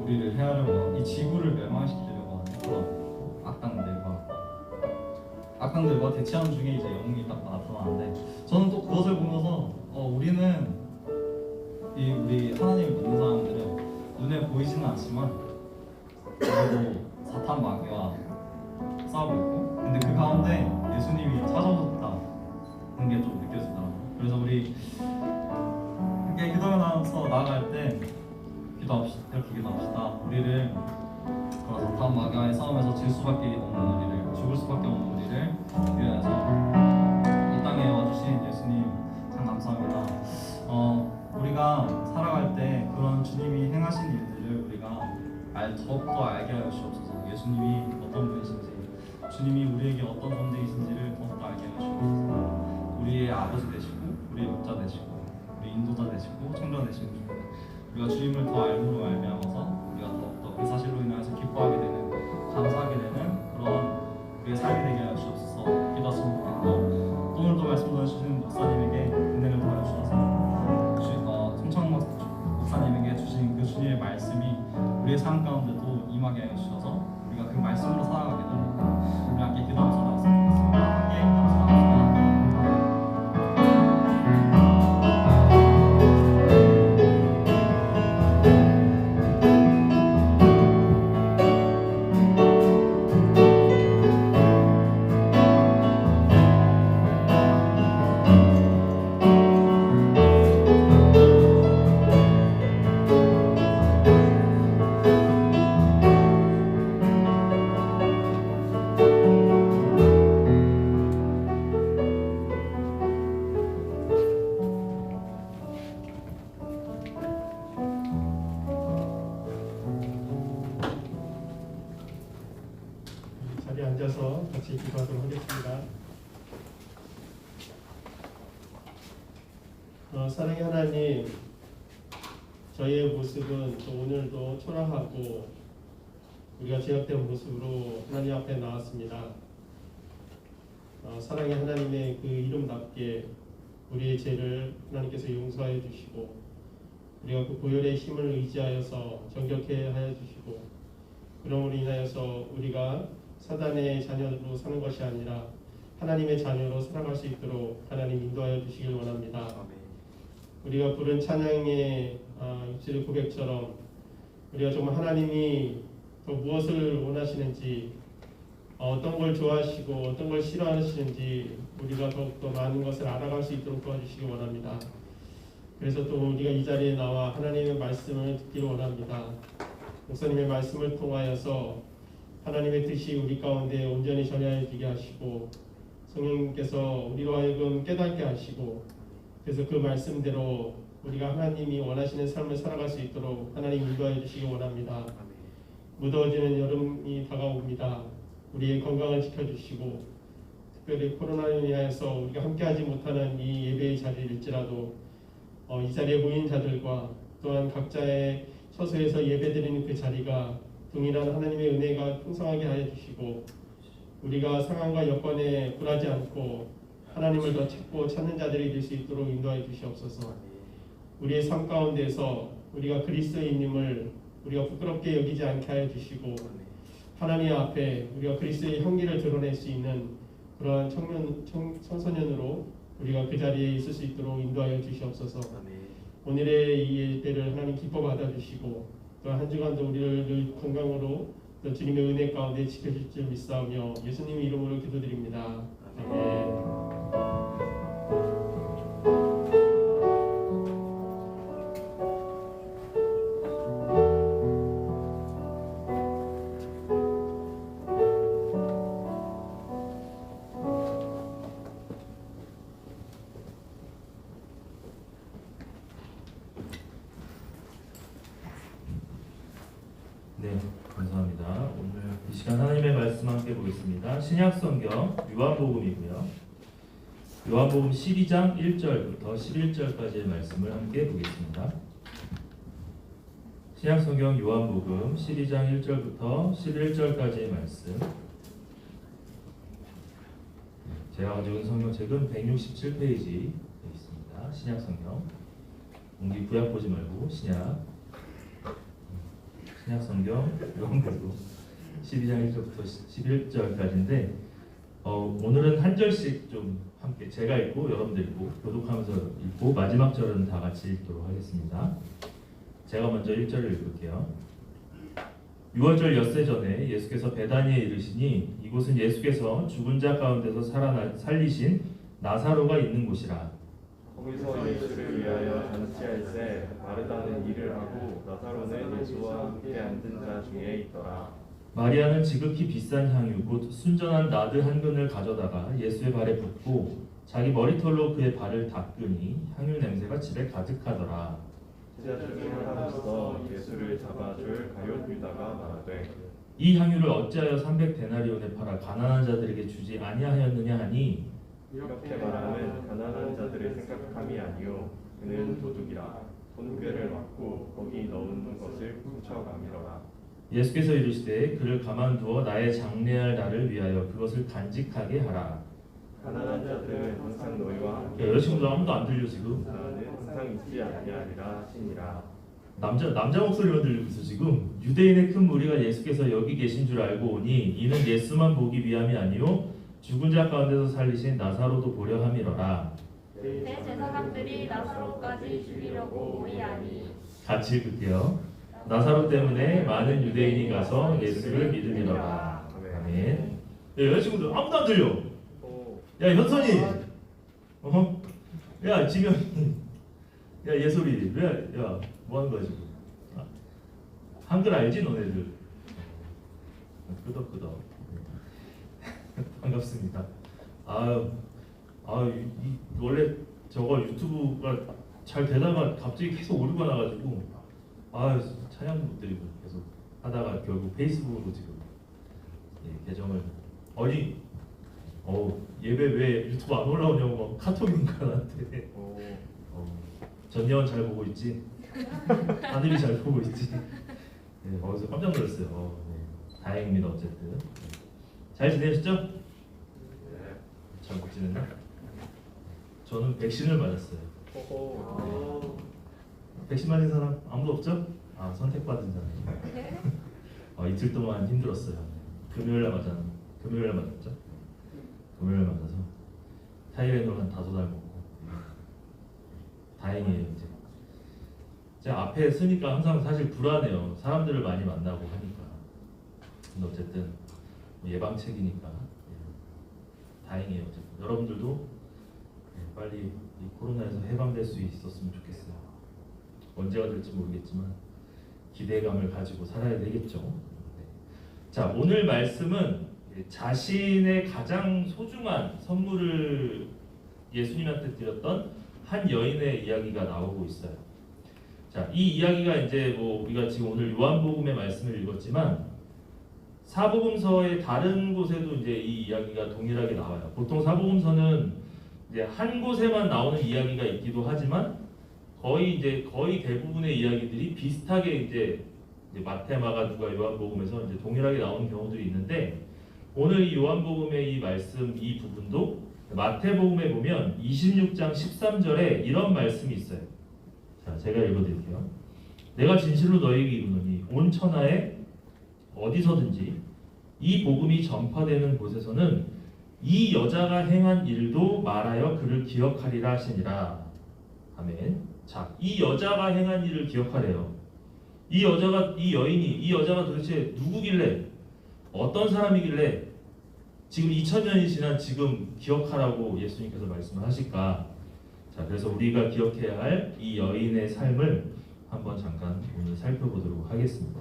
우리를 해하려고 이 지구를 멸망시키려고 하는 그런 악당들과 대치하는 중에 이제 영웅이 딱 나타나는데 저는 또 그것을 보면서 우리는 우리 하나님을 믿는 사람들은 눈에 보이지는 않지만 그래도 사탄 마귀와 싸우고 있고 근데 그 가운데 예수님이 찾아오셨다는 게 좀 느껴지더라고요. 그래서 우리 이렇게 기도하면서 나아갈 때 이렇게 기도합시다. 우리를 그런 사탄 마귀와의 싸움에서 질 수밖에 없는 우리를 죽을 수밖에 없는 우리를 위하여서 이 땅에 와주신 예수님 참 감사합니다. 우리가 살아갈 때 그런 주님이 행하신 일들을 우리가 더욱더 알게 하여 주옵소서. 예수님이 어떤 분이신지 주님이 우리에게 어떤 존재이신지를 더욱더 알게 하여 주옵소서. 우리의 아버지 되시고 우리의 목자 되시고 우리 인도자 되시고 청자 되시고 우리가 주님을 더 알므로 말미암아서 우리가 더욱더 그 사실로 인하여서 기뻐하게 되는 감사하게 되는 그런 우리의 삶이 되게 하여 주옵소서. 기도하시면 좋겠고 또 오늘도 말씀 전해주신 목사님에게 은혜를 더하여 주셔서 송창 목사님에게 주신 그 주님의 말씀이 우리의 삶 가운데도 임하게 하여 주셔서 우리가 그 말씀으로 살아가게 되고 우리 함께 기도하면서 나왔으면 좋겠습니다. 함께 기도하면서 나왔습니다. 자리에 앉아서 같이 기도하도록 하겠습니다. 사랑의 하나님, 저희의 모습은 또 오늘도 초라하고 우리가 죄악된 모습으로 하나님 앞에 나왔습니다. 사랑의 하나님의 그 이름답게 우리의 죄를 하나님께서 용서하여 주시고 우리가 그 보혈의 힘을 의지하여서 정결케 하여 주시고 그럼으로 인하여서 우리가 사단의 자녀로 사는 것이 아니라 하나님의 자녀로 살아갈 수 있도록 하나님 인도하여 주시길 원합니다. 우리가 부른 찬양의 입술의 고백처럼 우리가 정말 하나님이 또 무엇을 원하시는지 어떤 걸 좋아하시고 어떤 걸 싫어하시는지 우리가 더욱더 많은 것을 알아갈 수 있도록 도와주시기 원합니다. 그래서 또 우리가 이 자리에 나와 하나님의 말씀을 듣기를 원합니다. 목사님의 말씀을 통하여서 하나님의 뜻이 우리 가운데 온전히 전해지게 하시고 성령님께서 우리로 하여금 깨닫게 하시고 그래서 그 말씀대로 우리가 하나님이 원하시는 삶을 살아갈 수 있도록 하나님 인도하여 주시기 원합니다. 무더워지는 여름이 다가옵니다. 우리의 건강을 지켜주시고 특별히 코로나로 인하여서 우리가 함께하지 못하는 이 예배의 자리일지라도 이 자리에 모인 자들과 또한 각자의 처소에서 예배드리는 그 자리가 동일한 하나님의 은혜가 풍성하게 하여 주시고 우리가 상황과 여건에 굴하지 않고 하나님을 더 찾고 찾는 자들이 될 수 있도록 인도하여 주시옵소서. 우리의 삶 가운데서 우리가 그리스도인임을 우리가 부끄럽게 여기지 않게 하여 주시고 하나님 앞에 우리가 그리스도의 향기를 드러낼 수 있는 그러한 청소년으로 우리가 그 자리에 있을 수 있도록 인도하여 주시옵소서. 오늘의 이 예배를 하나님 기뻐 받아주시고 또 한 주간도 우리를 늘 건강으로 또 주님의 은혜 가운데 지켜줄 줄 믿사오며 예수님의 이름으로 기도드립니다. 아멘. 네, 감사합니다. 오늘 이 시간 하나님의 말씀 함께 보겠습니다. 신약성경 요한복음이고요. 요한복음 12장 1절부터 11절까지의 말씀을 함께 보겠습니다. 신약성경 요한복음 12장 1절부터 11절까지의 말씀. 제가 가지고 있는 성경책은 167페이지 되어 있습니다. 신약성경. 공기 구약 보지 말고 신약 신약 성경 요한계시록 12장 1절부터 11절까지인데 오늘은 한 절씩 좀 함께 제가 읽고 여러분들 읽고 교독하면서 읽고 마지막 절은 다 같이 읽도록 하겠습니다. 제가 먼저 1절을 읽을게요. 6월절 엿새 전에 예수께서 베다니에 이르시니 이곳은 예수께서 죽은 자 가운데서 살리신 나사로가 있는 곳이라. 거기서 예수를 위하여 잔치할세 마르다는 일을 하고 나사로는 예수와 함께 앉은 자 중에 있더라. 마리아는 지극히 비싼 향유 곧 순전한 나드 한 근을 가져다가 예수의 발에 붓고 자기 머리털로 그의 발을 닦으니 향유 냄새가 집에 가득하더라. 제자 중에 하나로서 예수를 잡아줄 가룟 유다가 말하되 이 향유를 어찌하여 300데나리온에 팔아 가난한 자들에게 주지 아니하였느냐 하니 이렇게 말하면 가난한 자들을 생각함이 아니요 그는 도둑이라 돈괴를 막고 거기 넣은 것을 훔쳐가미러라. 예수께서 이르시되 그를 가만두어 나의 장래할 날을 위하여 그것을 간직하게 하라. 가난한 자들은 항상 너희와 함께 여자친구도 아무도 안 들려 지금. 나는 항상 있지 아니하리라 하시니라. 남자 목소리만 들리고 있어 지금. 유대인의 큰 무리가 예수께서 여기 계신 줄 알고 오니 이는 예수만 보기 위함이 아니요 죽은 자 가운데서 살리신 나사로도 보려 함이러라. 대제사장들이 나사로까지 죽이려고 오이하니 같이 읽을게요. 나사로 때문에 많은 유대인이 가서 예수를 믿으리라. 아멘. 여자친구들 아무도 안 들려. 야 현선이. 야 지금. 야 예솔이 야 뭐하는 거야 지금? 한글 알지 너네들? 끄덕끄덕. 반갑습니다. 원래 저거 유튜브가 잘 되다가 갑자기 계속 오류가 나가지고 찬양도 못 드리고 계속 하다가 결국 페이스북으로 지금 계정을 예배 왜 유튜브 안 올라오냐고 막 카톡이 온 나한테. 전예원 잘 보고 있지? 아들이 잘 보고 있지? 네, 어디서 깜짝 놀랐어요. 네, 다행입니다. 어쨌든 잘 지내셨죠? 잘 못 지냈나? 저는 백신을 맞았어요. 백신 맞은 사람 아무도 없죠? 선택받은 사람. 이틀 동안 힘들었어요. 금요일날 맞았죠? 금요일날 맞아서 타이레놀 한 5달 먹고 다행이에요. 이제 제가 앞에 서니까 항상 사실 불안해요. 사람들을 많이 만나고 하니까. 근데 어쨌든 예방책이니까 다행이에요. 어쨌든 여러분들도 빨리 이 코로나에서 해방될 수 있었으면 좋겠어요. 언제가 될지 모르겠지만 기대감을 가지고 살아야 되겠죠. 자, 오늘 말씀은 자신의 가장 소중한 선물을 예수님한테 드렸던 한 여인의 이야기가 나오고 있어요. 자, 이 이야기가 이제 우리가 지금 오늘 요한복음의 말씀을 읽었지만 사복음서의 다른 곳에도 이제 이 이야기가 동일하게 나와요. 보통 사복음서는 이제 한 곳에만 나오는 이야기가 있기도 하지만 거의 대부분의 이야기들이 비슷하게 이제 마태, 마가, 누가, 요한복음에서 이제 동일하게 나오는 경우들이 있는데 오늘 이 요한복음의 이 말씀 이 부분도 마태복음에 보면 26장 13절에 이런 말씀이 있어요. 자, 제가 읽어드릴게요. 내가 진실로 너희에게 이르노니 온 천하에 어디서든지 이 복음이 전파되는 곳에서는 이 여자가 행한 일도 말하여 그를 기억하리라 하시니라. 아멘. 자, 이 여자가 행한 일을 기억하래요. 이 여자가 도대체 누구길래 어떤 사람이길래 지금 2000년이 지난 지금 기억하라고 예수님께서 말씀을 하실까? 자, 그래서 우리가 기억해야 할 이 여인의 삶을 한번 잠깐 오늘 살펴보도록 하겠습니다.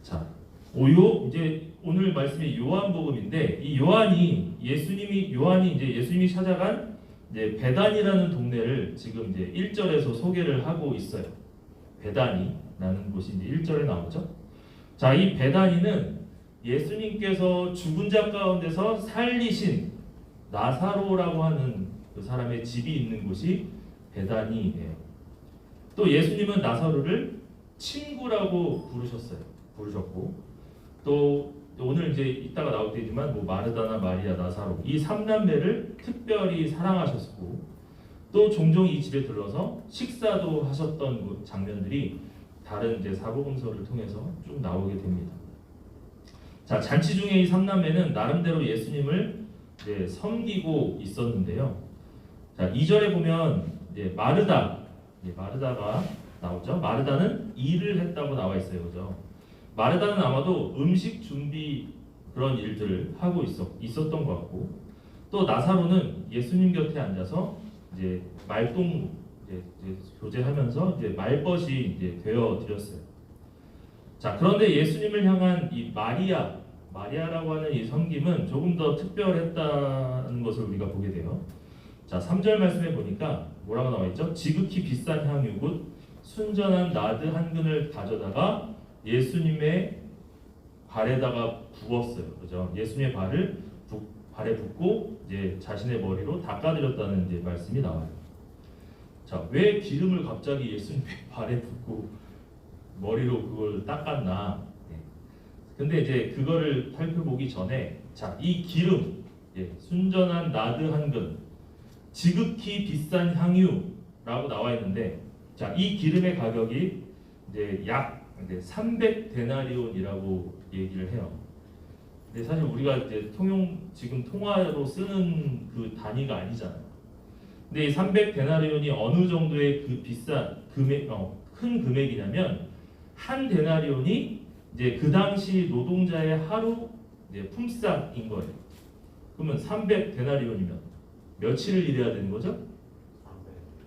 자, 이제 오늘 말씀이 요한복음인데 이 요한이 이제 예수님이 찾아간 이제 베단이라는 동네를 지금 이제 1절에서 소개를 하고 있어요. 베다니라는 곳이 이제 1절에 나오죠. 자, 이 베다니는 예수님께서 죽은 자 가운데서 살리신 나사로라고 하는 그 사람의 집이 있는 곳이 베다니예요. 또 예수님은 나사로를 친구라고 부르셨고 또 오늘 이제 이따가 나올 때지만 마르다나 마리아 나사로 이 3남매를 특별히 사랑하셨고 또 종종 이 집에 들러서 식사도 하셨던 장면들이 다 다른 이제 사복음서를 통해서 쭉 나오게 됩니다. 자, 잔치 중에 이 삼남매는 나름대로 예수님을 이제 섬기고 있었는데요. 자, 2절에 보면 이제 마르다가 나오죠. 마르다는 일을 했다고 나와 있어요, 그죠? 마르다는 아마도 음식 준비 그런 일들을 하고 있었던 것 같고, 또 나사로는 예수님 곁에 앉아서 이제 말동 이제 교제하면서 이제 말벗이 이제 되어 드렸어요. 자, 그런데 예수님을 향한 이 마리아라고 하는 이 섬김은 조금 더 특별했다는 것을 우리가 보게 돼요. 자, 3절 말씀에 보니까 뭐라고 나와 있죠? 지극히 비싼 향유 곧 순전한 나드 한 근을 가져다가 예수님의 발에다가 부었어요. 그죠? 예수님의 발에 붓고 이제 자신의 머리로 닦아드렸다는 이제 말씀이 나와요. 자, 왜 기름을 갑자기 예수님의 발에 붓고 머리로 그걸 닦았나? 근데 이제 그거를 살펴보기 전에 자, 이 기름, 순전한 나드 한 근, 지극히 비싼 향유라고 나와 있는데, 자, 이 기름의 가격이 이제 약 300데나리온이라고 얘기를 해요. 근데 사실 우리가 이제 지금 통화로 쓰는 그 단위가 아니잖아요. 근데 이 300데나리온이 어느 정도의 그 비싼 큰 금액이냐면 한 데나리온이 이제 그 당시 노동자의 하루 품삯인 거예요. 그러면 300데나리온이면 며칠을 일해야 되는 거죠?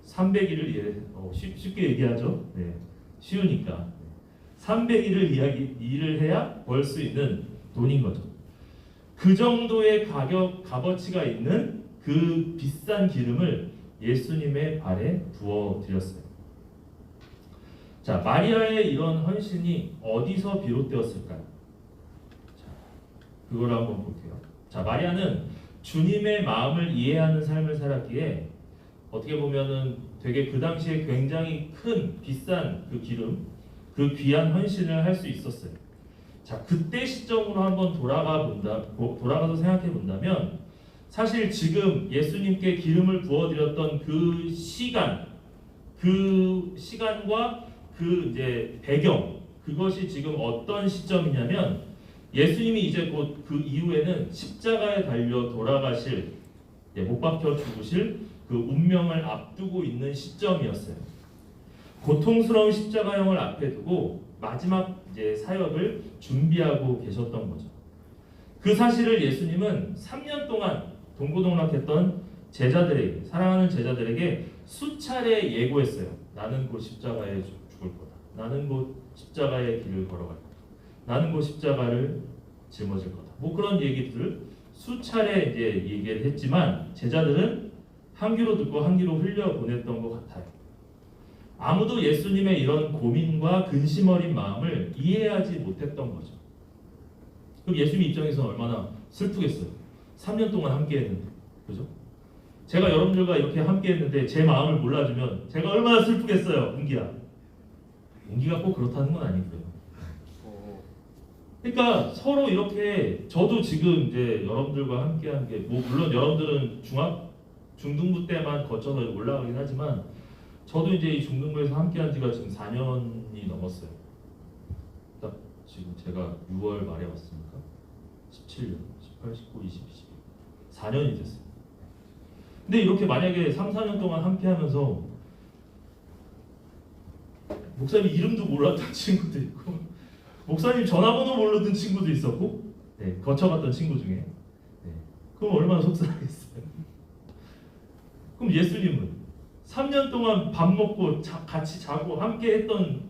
300일을 쉽게 얘기하죠. 네, 쉬우니까 300일을 일을 해야 벌 수 있는 돈인 거죠. 그 정도의 값어치가 있는 그 비싼 기름을 예수님의 발에 부어 드렸어요. 자, 마리아의 이런 헌신이 어디서 비롯되었을까요? 자, 그걸 한번 볼게요. 자, 마리아는 주님의 마음을 이해하는 삶을 살았기에 어떻게 보면은 되게 그 당시에 굉장히 큰 비싼 그 기름, 그 귀한 헌신을 할 수 있었어요. 자, 그때 시점으로 한번 돌아가서 생각해 본다면 사실 지금 예수님께 기름을 부어드렸던 그 시간과 그 이제 배경, 그것이 지금 어떤 시점이냐면 예수님이 이제 곧 그 이후에는 십자가에 달려 돌아가실, 못 박혀 죽으실 그 운명을 앞두고 있는 시점이었어요. 고통스러운 십자가형을 앞에 두고 마지막 이제 사역을 준비하고 계셨던 거죠. 그 사실을 예수님은 3년 동안 동고동락했던 제자들에게, 사랑하는 제자들에게 수차례 예고했어요. 나는 곧 십자가에 죽을 거다. 나는 곧 십자가의 길을 걸어갈 거다. 나는 곧 십자가를 짊어질 거다. 뭐 그런 얘기들을 수차례 이제 얘기를 했지만 제자들은 한 귀로 듣고 한 귀로 흘려 보냈던 것 같아요. 아무도 예수님의 이런 고민과 근심 어린 마음을 이해하지 못했던 거죠. 그럼 예수님 입장에서는 얼마나 슬프겠어요. 3년 동안 함께 했는데, 그죠? 제가 여러분들과 이렇게 함께 했는데 제 마음을 몰라주면 제가 얼마나 슬프겠어요, 은기야. 은기가 꼭 그렇다는 건 아니고요. 그러니까 서로 이렇게 저도 지금 이제 여러분들과 함께한 게 뭐 물론 여러분들은 중등부 때만 거쳐서 올라가긴 하지만 저도 이제 이 중등부에서 함께한 지가 지금 4년이 넘었어요. 딱 지금 제가 6월 말에 왔으니까 17년, 18, 19, 20, 21 4년이 됐어요. 근데 이렇게 만약에 3, 4년 동안 함께하면서 목사님 이름도 몰랐던 친구도 있고 목사님 전화번호 모르던 친구도 있었고 거쳐갔던 친구 중에 그럼 얼마나 속상하겠어요. 그럼 예수님은 3년 동안 밥 먹고 같이 자고 함께 했던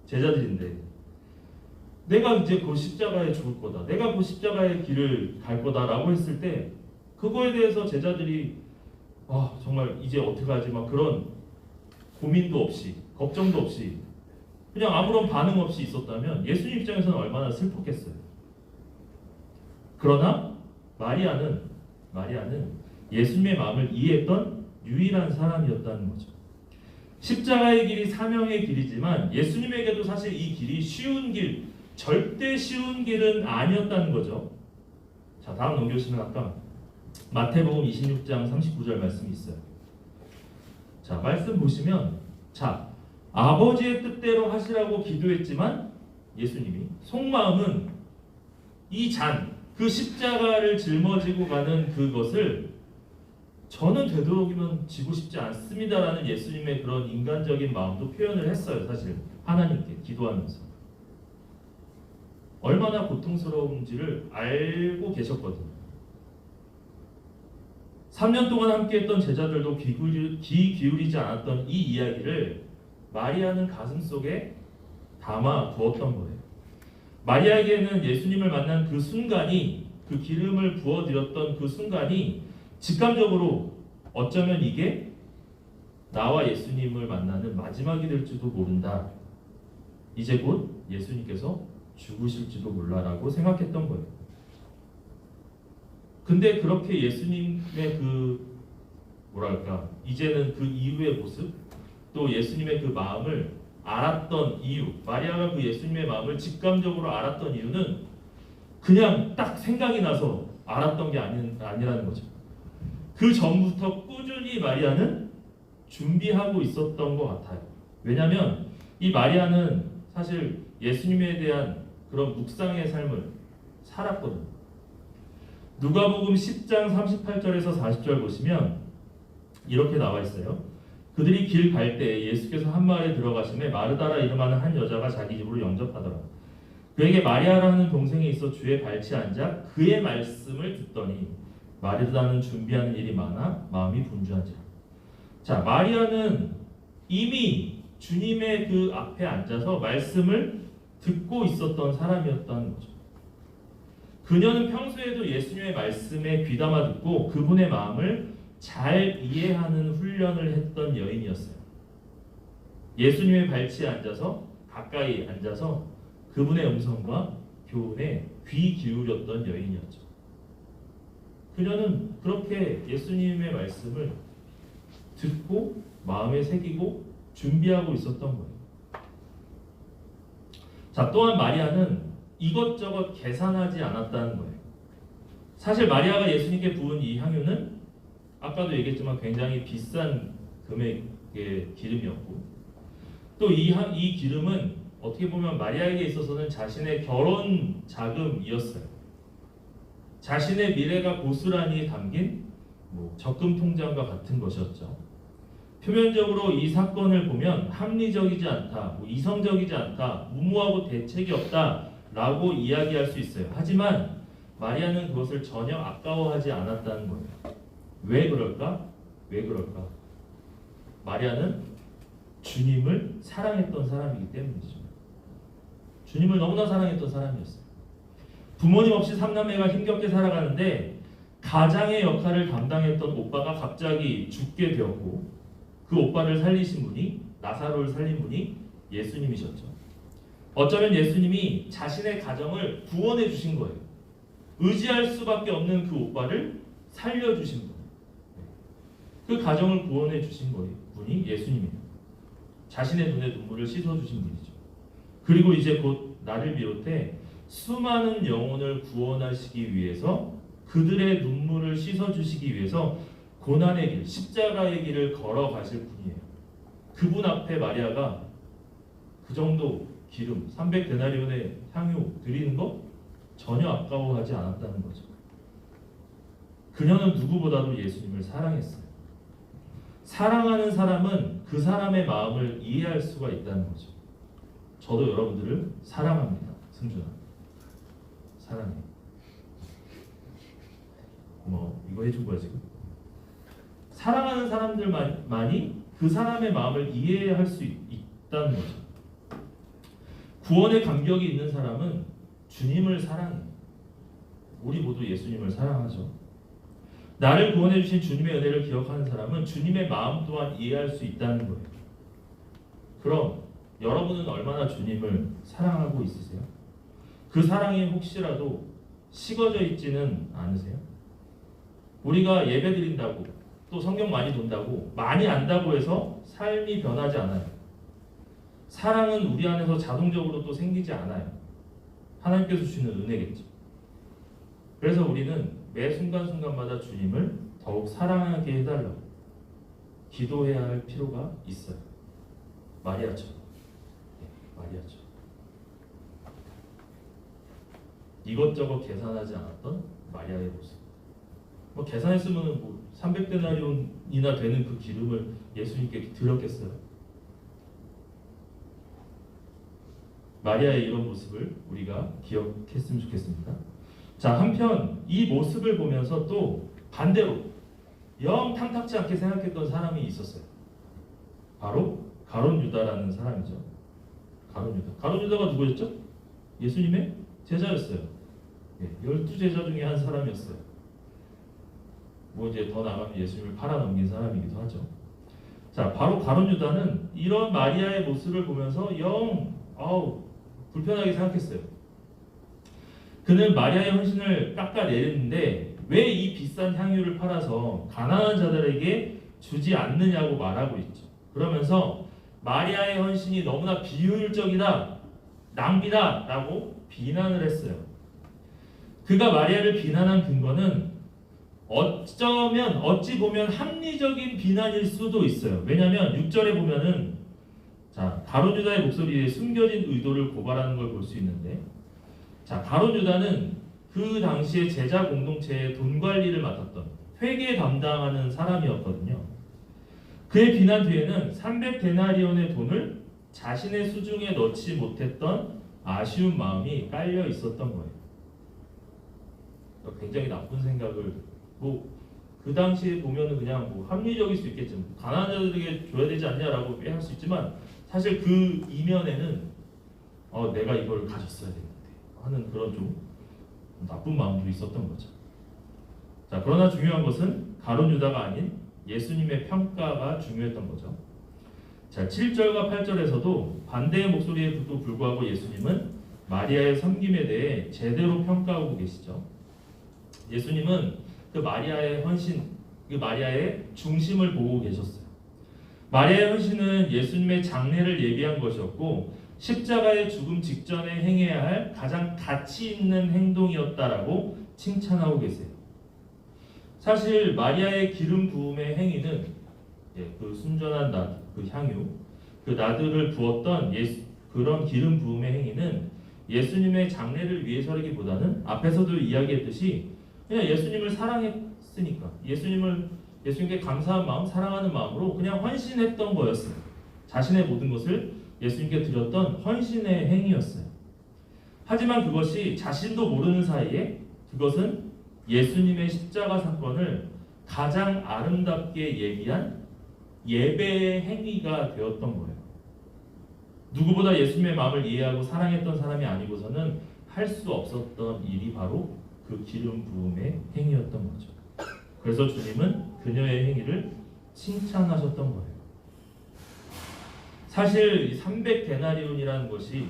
제자들인데 내가 이제 그 십자가에 죽을 거다. 내가 그 십자가의 길을 갈 거다라고 했을 때 그거에 대해서 제자들이 정말 이제 어떡하지 막 그런 고민도 없이 걱정도 없이 그냥 아무런 반응 없이 있었다면 예수님 입장에서는 얼마나 슬펐겠어요. 그러나 마리아는 예수님의 마음을 이해했던 유일한 사람이었다는 거죠. 십자가의 길이 사명의 길이지만 예수님에게도 사실 이 길이 쉬운 길, 절대 쉬운 길은 아니었다는 거죠. 자, 다음 넘겨주시면 아까 마태복음 26장 39절 말씀이 있어요. 자, 말씀 보시면 아버지의 뜻대로 하시라고 기도했지만 예수님이 속마음은 이 그 십자가를 짊어지고 가는 그것을 저는 되도록이면 지고 싶지 않습니다라는 예수님의 그런 인간적인 마음도 표현을 했어요. 사실 하나님께 기도하면서 얼마나 고통스러운지를 알고 계셨거든요. 3년 동안 함께했던 제자들도 귀 기울이지 않았던 이 이야기를 마리아는 가슴속에 담아 두었던 거예요. 마리아에게는 예수님을 만난 그 순간이, 그 기름을 부어드렸던 그 순간이 직감적으로 어쩌면 이게 나와 예수님을 만나는 마지막이 될지도 모른다. 이제 곧 예수님께서 죽으실지도 몰라라고 생각했던 거예요. 근데 그렇게 예수님의 이제는 그 이후의 모습, 또 예수님의 그 마음을 알았던 이유, 마리아가 그 예수님의 마음을 직감적으로 알았던 이유는 그냥 딱 생각이 나서 알았던 게 아니라는 거죠. 그 전부터 꾸준히 마리아는 준비하고 있었던 것 같아요. 왜냐하면 이 마리아는 사실 예수님에 대한 그런 묵상의 삶을 살았거든요. 누가복음 10장 38절에서 40절 보시면 이렇게 나와 있어요. 그들이 길 갈 때 예수께서 한 마을에 들어가시매 마르다라 이름하는 한 여자가 자기 집으로 영접하더라. 그에게 마리아라는 동생이 있어 주의 발치에 앉아 그의 말씀을 듣더니 마르다는 준비하는 일이 많아 마음이 분주한지라. 자, 마리아는 이미 주님의 그 앞에 앉아서 말씀을 듣고 있었던 사람이었다는 거죠. 그녀는 평소에도 예수님의 말씀에 귀담아 듣고 그분의 마음을 잘 이해하는 훈련을 했던 여인이었어요. 예수님의 발치에 앉아서 가까이 앉아서 그분의 음성과 교훈에 귀 기울였던 여인이었죠. 그녀는 그렇게 예수님의 말씀을 듣고 마음에 새기고 준비하고 있었던 거예요. 자, 또한 마리아는 이것저것 계산하지 않았다는 거예요. 사실 마리아가 예수님께 부은 이 향유는 아까도 얘기했지만 굉장히 비싼 금액의 기름이었고, 또 이 기름은 어떻게 보면 마리아에게 있어서는 자신의 결혼 자금이었어요. 자신의 미래가 고스란히 담긴 적금 통장과 같은 것이었죠. 표면적으로 이 사건을 보면 합리적이지 않다, 이성적이지 않다, 무모하고 대책이 없다라고 이야기할 수 있어요. 하지만 마리아는 그것을 전혀 아까워하지 않았다는 거예요. 왜 그럴까? 마리아는 주님을 사랑했던 사람이기 때문이죠. 주님을 너무나 사랑했던 사람이었어요. 부모님 없이 삼남매가 힘겹게 살아가는데 가장의 역할을 담당했던 오빠가 갑자기 죽게 되었고, 그 오빠를 살리신 분이, 나사로를 살린 분이 예수님이셨죠. 어쩌면 예수님이 자신의 가정을 구원해 주신 거예요. 의지할 수밖에 없는 그 오빠를 살려주신 분, 그 가정을 구원해 주신 분이 예수님입니다. 자신의 눈에 눈물을 씻어주신 분이죠. 그리고 이제 곧 나를 비롯해 수많은 영혼을 구원하시기 위해서, 그들의 눈물을 씻어주시기 위해서 고난의 길, 십자가의 길을 걸어가실 분이에요. 그분 앞에 마리아가 그 정도 기름, 300데나리온의 향유 드리는 거 전혀 아까워하지 않았다는 거죠. 그녀는 누구보다도 예수님을 사랑했어요. 사랑하는 사람은 그 사람의 마음을 이해할 수가 있다는 거죠. 저도 여러분들을 사랑합니다. 승준아, 사랑해. 고마워. 이거 해준 거야 지금. 사랑하는 사람들만이 그 사람의 마음을 이해할 수 있다는 거죠. 구원의 감격이 있는 사람은 주님을 사랑해. 우리 모두 예수님을 사랑하죠. 나를 구원해 주신 주님의 은혜를 기억하는 사람은 주님의 마음 또한 이해할 수 있다는 거예요. 그럼 여러분은 얼마나 주님을 사랑하고 있으세요? 그 사랑이 혹시라도 식어져 있지는 않으세요? 우리가 예배 드린다고, 또 성경 많이 본다고, 많이 안다고 해서 삶이 변하지 않아요. 사랑은 우리 안에서 자동적으로 또 생기지 않아요. 하나님께서 주시는 은혜겠죠. 그래서 우리는 매 순간순간마다 주님을 더욱 사랑하게 해달라고 기도해야 할 필요가 있어요. 마리아죠. 마리아죠. 이것저것 계산하지 않았던 마리아의 모습. 뭐 계산했으면 뭐 300데나리온이나 되는 그 기름을 예수님께 드렸겠어요. 마리아의 이런 모습을 우리가 기억했으면 좋겠습니다. 자, 한편 이 모습을 보면서 또 반대로 영 탐탁지 않게 생각했던 사람이 있었어요. 바로 가룟 유다라는 사람이죠. 가룟 유다. 가룟 유다가 누구였죠? 예수님의 제자였어요. 12제자 중에 한 사람이었어요. 뭐 이제 더 나가면 예수님을 팔아넘긴 사람이기도 하죠. 자, 바로 가룟 유다는 이런 마리아의 모습을 보면서 불편하게 생각했어요. 그는 마리아의 헌신을 깎아내렸는데 왜 이 비싼 향유를 팔아서 가난한 자들에게 주지 않느냐고 말하고 있죠. 그러면서 마리아의 헌신이 너무나 비효율적이다, 낭비다 라고 비난을 했어요. 그가 마리아를 비난한 근거는 어찌 보면 합리적인 비난일 수도 있어요. 왜냐하면 6절에 보면은 자, 가룟 유다의 목소리에 숨겨진 의도를 고발하는 걸 볼 수 있는데, 자, 가룟 유다는 그 당시에 제자 공동체의 돈 관리를 맡았던 회계 담당하는 사람이었거든요. 그의 비난 뒤에는 300데나리온의 돈을 자신의 수중에 넣지 못했던 아쉬운 마음이 깔려 있었던 거예요. 굉장히 나쁜 생각을 그 당시에 보면은 그냥 합리적일 수 있겠죠. 가난한 자들에게 줘야 되지 않냐라고 할 수 있지만 사실 그 이면에는 내가 이걸 가졌어야 되는데 하는 그런 좀 나쁜 마음도 있었던 거죠. 자, 그러나 중요한 것은 가룟 유다가 아닌 예수님의 평가가 중요했던 거죠. 자, 7절과 8절에서도 반대의 목소리에도 불구하고 예수님은 마리아의 섬김에 대해 제대로 평가하고 계시죠. 예수님은 그 마리아의 헌신, 그 마리아의 중심을 보고 계셨어요. 마리아의 헌신은 예수님의 장례를 예비한 것이었고 십자가의 죽음 직전에 행해야 할 가장 가치 있는 행동이었다라고 칭찬하고 계세요. 사실 마리아의 기름 부음의 행위는 그 순전한 나드, 그 향유, 그 나드를 부었던 그런 기름 부음의 행위는 예수님의 장례를 위해서라기보다는 앞에서도 이야기했듯이 그냥 예수님을 사랑했으니까 예수님께 감사한 마음, 사랑하는 마음으로 그냥 헌신했던 거였어요. 자신의 모든 것을 예수님께 드렸던 헌신의 행위였어요. 하지만 그것이 자신도 모르는 사이에 그것은 예수님의 십자가 사건을 가장 아름답게 예비한 예배의 행위가 되었던 거예요. 누구보다 예수님의 마음을 이해하고 사랑했던 사람이 아니고서는 할 수 없었던 일이 바로 그 기름 부음의 행위였던 거죠. 그래서 주님은 그녀의 행위를 칭찬하셨던 거예요. 사실 300데나리온이라는 것이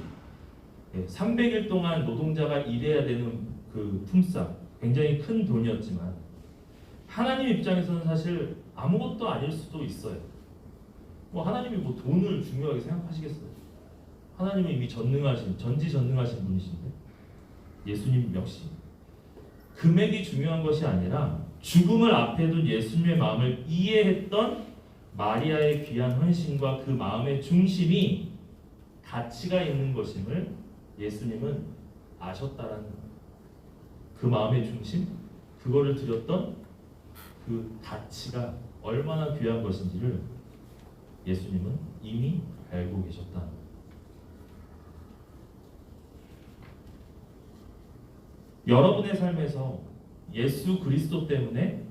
300일 동안 노동자가 일해야 되는 그 품삯, 굉장히 큰 돈이었지만 하나님 입장에서는 사실 아무것도 아닐 수도 있어요. 하나님이 돈을 중요하게 생각하시겠어요? 하나님은 이미 전지전능하신 분이신데 예수님 역시 금액이 중요한 것이 아니라 죽음을 앞에 둔 예수님의 마음을 이해했던 마리아의 귀한 헌신과 그 마음의 중심이 가치가 있는 것임을 예수님은 아셨다라는 거예요. 그 마음의 중심, 그거를 드렸던 그 가치가 얼마나 귀한 것인지를 예수님은 이미 알고 계셨다는 거예요. 여러분의 삶에서 예수 그리스도 때문에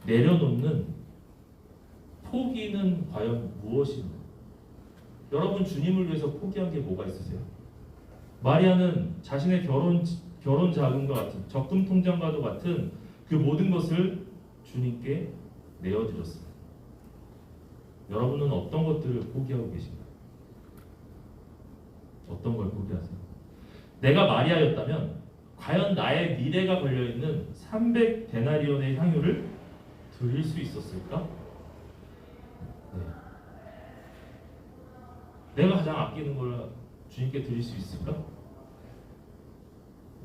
내려놓는 포기는 과연 무엇인가요? 여러분 주님을 위해서 포기한 게 뭐가 있으세요? 마리아는 자신의 결혼 자금과 같은 적금 통장과도 같은 그 모든 것을 주님께 내어드렸어요. 여러분은 어떤 것들을 포기하고 계신가요? 어떤 걸 포기하세요? 내가 마리아였다면 과연 나의 미래가 걸려있는 300데나리온의 향유를 드릴 수 있었을까? 내가 가장 아끼는 걸 주님께 드릴 수 있을까?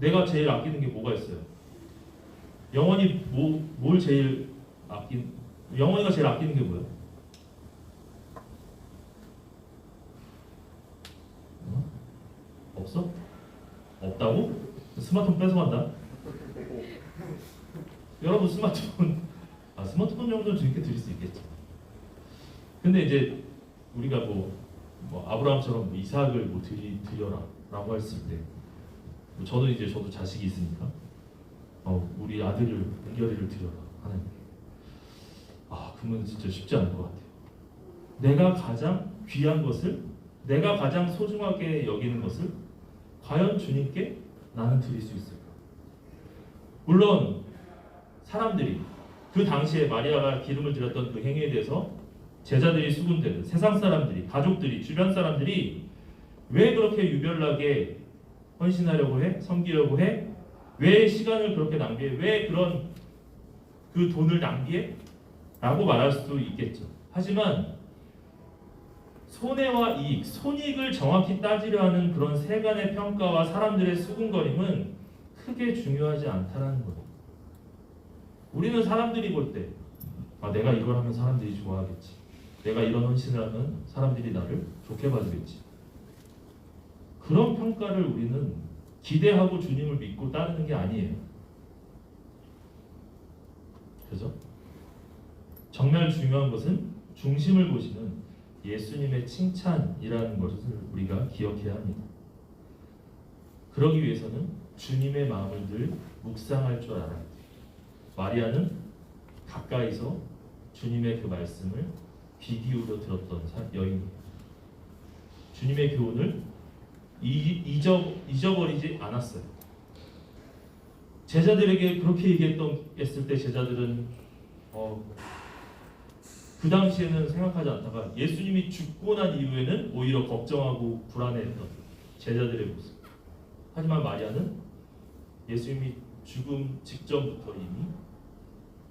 내가 제일 아끼는 게 뭐가 있어요? 영원히 영원히가 제일 아끼는 게 뭐예요? 없어? 없다고? 스마트폰 뺏어간다. 여러분 스마트폰 정도는 주님께 드릴 수 있겠죠. 근데 이제 우리가 뭐 아브라함처럼 뭐 이삭을 뭐 드려라라고 했을 때, 뭐 저도 자식이 있으니까 우리 아들을 은결이를 드려라 하는. 그러면 진짜 쉽지 않을 것 같아요. 내가 가장 귀한 것을, 내가 가장 소중하게 여기는 것을 과연 주님께 나는 드릴 수 있을까? 물론 사람들이 그 당시에 마리아가 기름을 드렸던 그 행위에 대해서 제자들이 수군대는 세상 사람들이, 가족들이, 주변 사람들이 왜 그렇게 유별나게 헌신하려고 해? 섬기려고 해? 왜 시간을 그렇게 낭비해? 왜 그런 그 돈을 낭비해? 라고 말할 수도 있겠죠. 하지만 손해와 이익, 손익을 정확히 따지려 하는 그런 세간의 평가와 사람들의 수군거림은 크게 중요하지 않다는 거예요. 우리는 사람들이 볼 때 내가 이걸 하면 사람들이 좋아하겠지, 내가 이런 헌신을 하면 사람들이 나를 좋게 봐주겠지, 그런 평가를 우리는 기대하고 주님을 믿고 따르는 게 아니에요. 그죠? 정말 중요한 것은 중심을 보시는 예수님의 칭찬이라는 것을 우리가 기억해야 합니다. 그러기 위해서는 주님의 마음을 늘 묵상할 줄 알아야 돼요. 마리아는 가까이서 주님의 그 말씀을 귀 기울여 들었던 여인이에요. 주님의 교훈을 잊어버리지 않았어요. 제자들에게 그렇게 얘기했을 때 제자들은 그 당시에는 생각하지 않다가 예수님이 죽고 난 이후에는 오히려 걱정하고 불안해했던 제자들의 모습. 하지만 마리아는 예수님이 죽음 직전부터 이미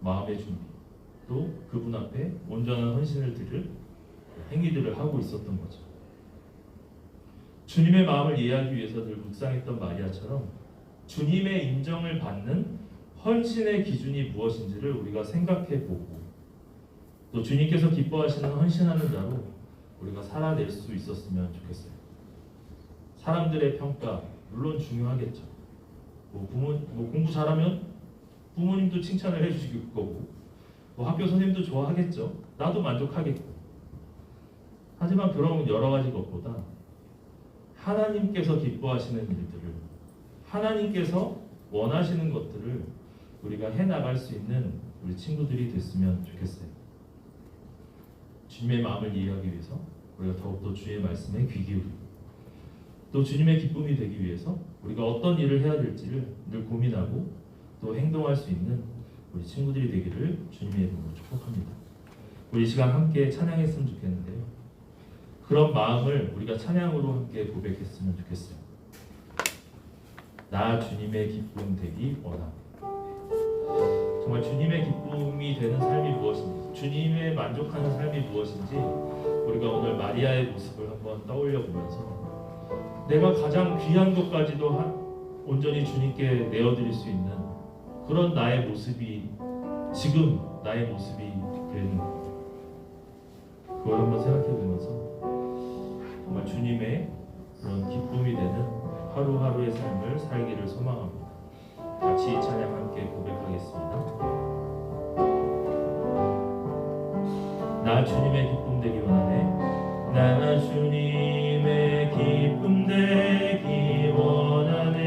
마음의 준비, 또 그분 앞에 온전한 헌신을 드릴 행위들을 하고 있었던 거죠. 주님의 마음을 이해하기 위해서 늘 묵상했던 마리아처럼 주님의 인정을 받는 헌신의 기준이 무엇인지를 우리가 생각해보고, 또 주님께서 기뻐하시는 헌신하는 자로 우리가 살아낼 수 있었으면 좋겠어요. 사람들의 평가 물론 중요하겠죠. 공부 잘하면 부모님도 칭찬을 해주실 거고, 학교 선생님도 좋아하겠죠. 나도 만족하겠고. 하지만 그런 여러 가지 것보다 하나님께서 기뻐하시는 일들을, 하나님께서 원하시는 것들을 우리가 해나갈 수 있는 우리 친구들이 됐으면 좋겠어요. 주님의 마음을 이해하기 위해서 우리가 더욱더 주의 말씀에 귀 기울이고, 또 주님의 기쁨이 되기 위해서 우리가 어떤 일을 해야 될지를 늘 고민하고 또 행동할 수 있는 우리 친구들이 되기를 주님의 이름으로 축복합니다. 우리 이 시간 함께 찬양했으면 좋겠는데요. 그런 마음을 우리가 찬양으로 함께 고백했으면 좋겠어요. 나 주님의 기쁨 되기 원합니다. 정말 주님의 기쁨이 되는 삶이 무엇인지, 주님의 만족하는 삶이 무엇인지 우리가 오늘 마리아의 모습을 한번 떠올려 보면서 내가 가장 귀한 것까지도 온전히 주님께 내어드릴 수 있는 그런 나의 모습이 지금 나의 모습이 되는 것, 그걸 한번 생각해 보면서 정말 주님의 그런 기쁨이 되는 하루하루의 삶을 살기를 소망합니다. 같이 이 찬양 함께 고백하겠습니다. 나 주님의 기쁨 되기 원하네. 나 주님의 기쁨 되기 원하네.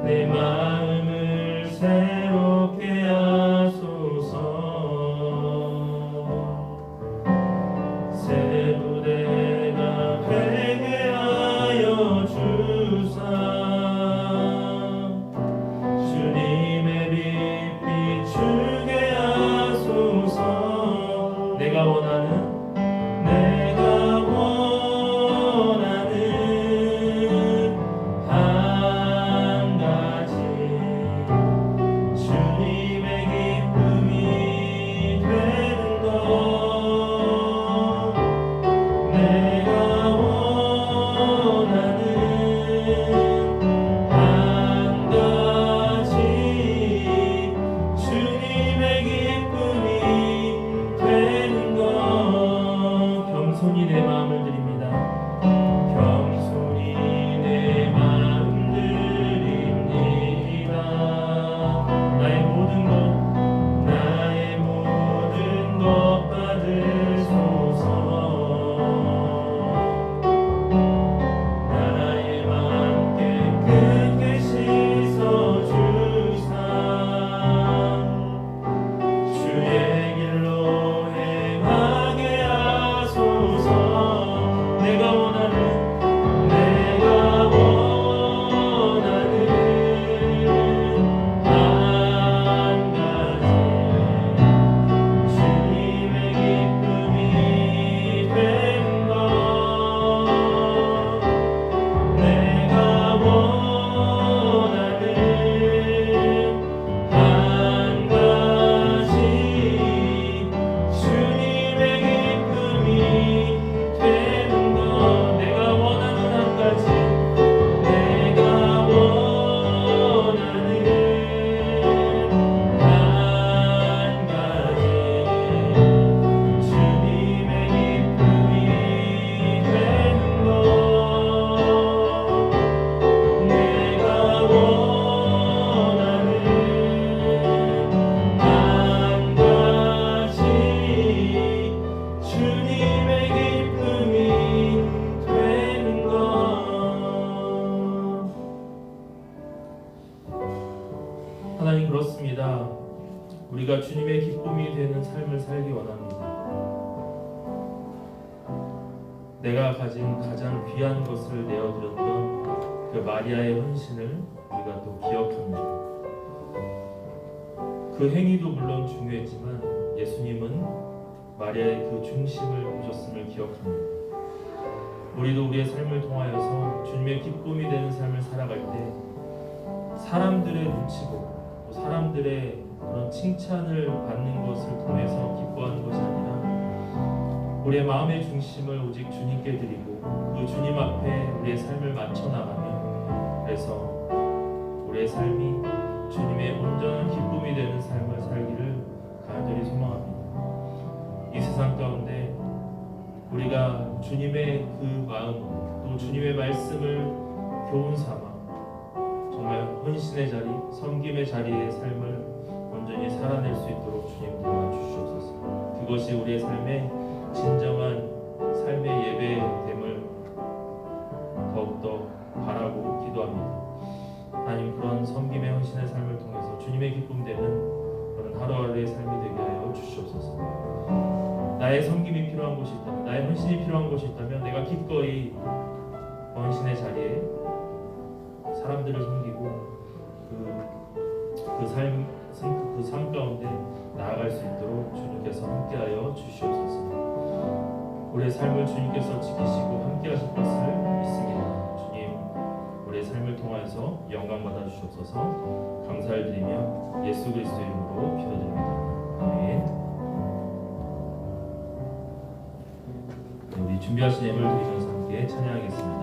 내 마음을 새롭게 하소서. 새 부대가 되게 하여 주사. 주님의 빛 비추게 하소서. 내가 원하는 그렇습니다. 우리가 주님의 기쁨이 되는 삶을 살기 원합니다. 내가 가진 가장 귀한 것을 내어드렸던 그 마리아의 헌신을 우리가 또 기억합니다. 그 행위도 물론 중요했지만 예수님은 마리아의 그 중심을 보셨음을 기억합니다. 우리도 우리의 삶을 통하여서 주님의 기쁨이 되는 삶을 살아갈 때 사람들의 눈치 보고 또 사람들의 그런 칭찬을 받는 것을 통해서 기뻐하는 것이 아니라 우리의 마음의 중심을 오직 주님께 드리고 그 주님 앞에 우리의 삶을 맞춰 나가며 그래서 우리의 삶이 주님의 온전한 기쁨이 되는 삶을 살기를 간절히 소망합니다. 이 세상 가운데 우리가 주님의 그 마음 또 주님의 말씀을 교훈 삼아 정말 헌신의 자리, 섬김의 자리의 삶을 온전히 살아낼 수 있도록 주님 도와주시옵소서. 그것이 우리의 삶의 진정한 삶의 예배됨을 더욱더 바라고 기도합니다. 하나님, 그런 섬김의 헌신의 삶을 통해서 주님의 기쁨 되는 그런 하루하루의 삶이 되게 하여 주시옵소서. 나의 섬김이 필요한 곳이 있다면, 나의 헌신이 필요한 곳이 있다면 내가 기꺼이 헌신의 자리에 사람들을 섬기고 그 삶 가운데 나아갈 수 있도록 주님께서 함께하여 주시옵소서. 우리의 삶을 주님께서 지키시고 함께하실 것을 믿습니다. 주님, 우리의 삶을 통하여서 영광 받아 주시옵소서. 감사를 드리며 예수 그리스도의 이름으로 기도드립니다. 아멘. 네, 우리 준비하신 예물 드리면서 함께 찬양하겠습니다.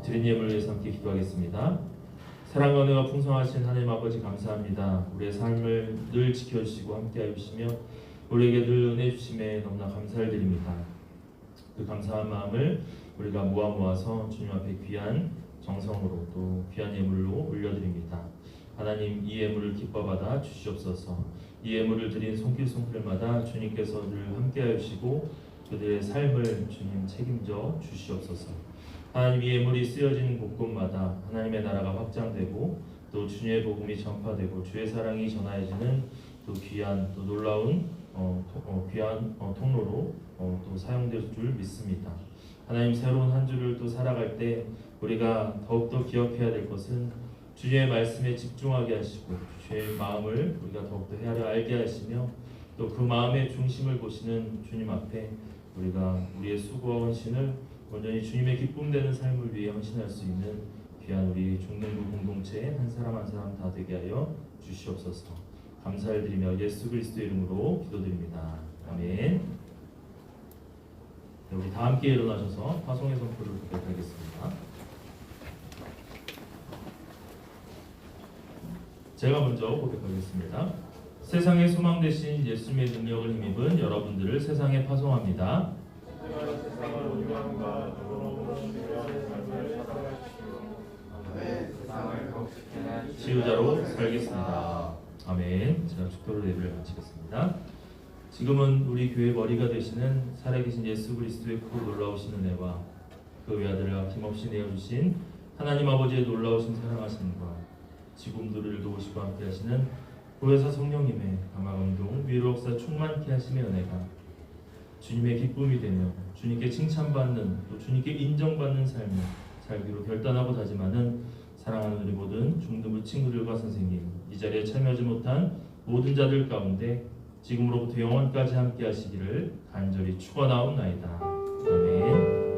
드린 예물을 위해서 함께 기도하겠습니다. 사랑과 은혜가 풍성하신 하나님 아버지 감사합니다. 우리의 삶을 늘 지켜주시고 함께하여 주시며 우리에게 늘 은혜 주심에 너무나 감사를 드립니다. 그 감사한 마음을 우리가 모아서 주님 앞에 귀한 정성으로 또 귀한 예물로 올려드립니다. 하나님, 이 예물을 기뻐 받아 주시옵소서. 이 예물을 드린 손길마다 주님께서 늘 함께하여 주시고 그들의 삶을 주님 책임져 주시옵소서. 하나님, 이 예물이 쓰여진 곳곳마다 하나님의 나라가 확장되고 또 주님의 복음이 전파되고 주의 사랑이 전하여지는 또 귀한 또 놀라운 귀한 통로로 또 사용될 줄 믿습니다. 하나님, 새로운 한 주를 또 살아갈 때 우리가 더욱더 기억해야 될 것은 주님의 말씀에 집중하게 하시고 주의 마음을 우리가 더욱더 헤아려 알게 하시며 또 그 마음의 중심을 보시는 주님 앞에 우리가 우리의 수고와 헌신을 온전히 주님의 기쁨되는 삶을 위해 헌신할 수 있는 귀한 우리 중능부 공동체 한 사람 한 사람 다 되게 하여 주시옵소서. 감사를 드리며 예수 그리스도 이름으로 기도드립니다. 아멘. 네, 우리 다 함께 일어나셔서 화송의 선포를 부탁하겠습니다. 제가 먼저 고백하겠습니다. 세상의 소망 되신 예수님의 능력을 힘입은 여러분들을 세상에 파송합니다. 세상을 유황과 너로 주시며 삶을 살아가시오. 지우자로 살겠습니다. 아멘. 제가 축도로 예배를 마치겠습니다. 지금은 우리 교회 머리가 되시는 살아계신 예수 그리스도의 크고 놀라우신 은혜와 그 외아들을 아낌없이 내어주신 하나님 아버지의 놀라우신 사랑하심과 지금도를 도우시고 함께 하시는 보혜사 성령님의 감화감동 위로 역사 충만케 하심의 은혜가 주님의 기쁨이 되며 주님께 칭찬받는 또 주님께 인정받는 삶을 살기로 결단하고 다짐하는 사랑하는 우리 모든 중등부 친구들과 선생님, 이 자리에 참여하지 못한 모든 자들 가운데 지금으로부터 영원까지 함께 하시기를 간절히 축원하옵나이다. 아멘.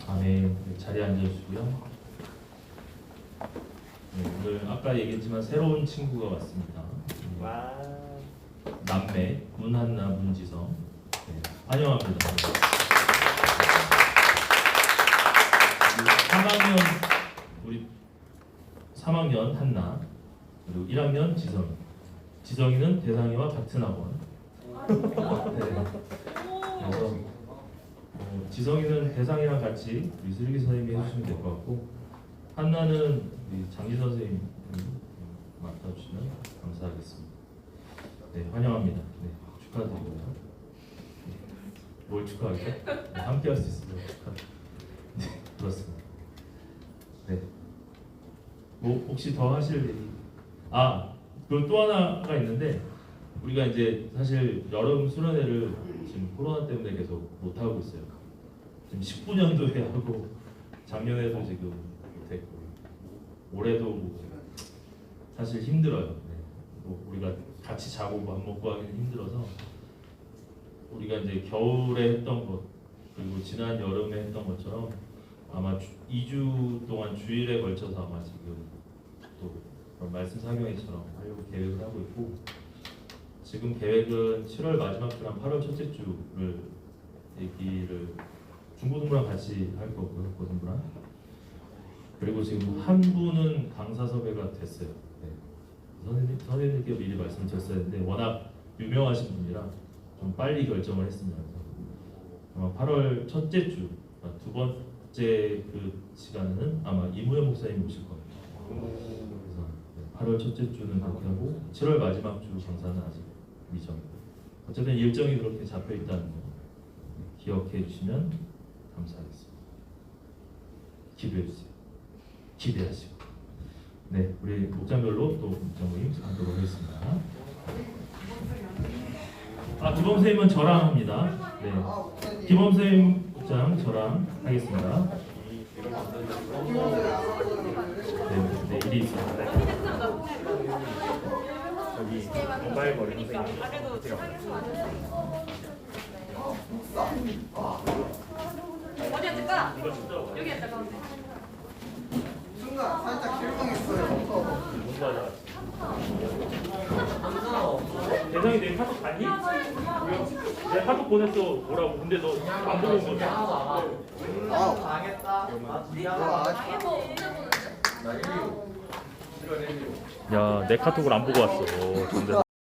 아멘. 자리에 앉아주시고요. 네, 오늘 아까 얘기했지만 새로운 친구가 왔습니다. 남매 문한나 문지성. 네, 환영합니다. 3학년 우리 3학년 한나 그리고 1학년 지성이. 지성이는 대상이와 같은 학원. 네. 그래서 지성이는 대상이랑 같이 우리 슬기 선생님이 해주시면 될 것 같고 한나는 우리 장지 선생님이 맡아주시면 감사하겠습니다. 네, 환영합니다. 네, 축하드리고요. 네, 뭘 축하하죠? 네, 함께 할 수 있으면 축하. 네, 그렇습니다. 네. 뭐 혹시 더 하실 얘기? 그리고 또 하나가 있는데 우리가 이제 사실 여름 수련회를 지금 코로나 때문에 계속 못 하고 있어요. 지금 19년도에 하고 작년에도 지금 못했고 올해도 사실 힘들어요. 네. 뭐 우리가 같이 자고 밥 먹고 하기는 힘들어서 우리가 이제 겨울에 했던 것 그리고 지난 여름에 했던 것처럼 아마 2주 동안 주일에 걸쳐서 아마 지금 또 그런 말씀 사경회처럼 하려고 계획을 하고 있고 지금 계획은 7월 마지막 주랑 8월 첫째 주를 얘기를 중고등부랑 같이 할 거고요, 고등부랑. 그리고 지금 한 분은 강사 섭외가 됐어요. 네. 선생님께 미리 말씀드렸어야 했는데 워낙 유명하신 분이라 좀 빨리 결정을 했습니다. 아마 8월 첫째 주, 두 번째 그 시간에는 아마 이무현 목사님 오실 겁니다. 그래서 8월 첫째 주는 그렇게 하고 7월 마지막 주 강사는 아직 미정. 어쨌든 일정이 그렇게 잡혀 있다는 거 기억해 주시면 감사하겠습니다. 기도해 주세요. 기대하시고. 네, 우리 목장별로 또 목장 모임 하도록 하겠습니다. 기범 선생님은 저랑 합니다. 네, 기범 선생님 목장 저랑 하겠습니다. 네, 일이 있습니다. 저기 모바일 머리 선생님 어디 앉을까? 여기 앉을까? 가운데. 순간 살짝 실망했어요. 대상이 내 카톡 봤니? 내 카톡 보냈어 뭐라고 근데 너 안 보고 온 거야? 당했다. 야 내 카톡을 안 보고 왔어.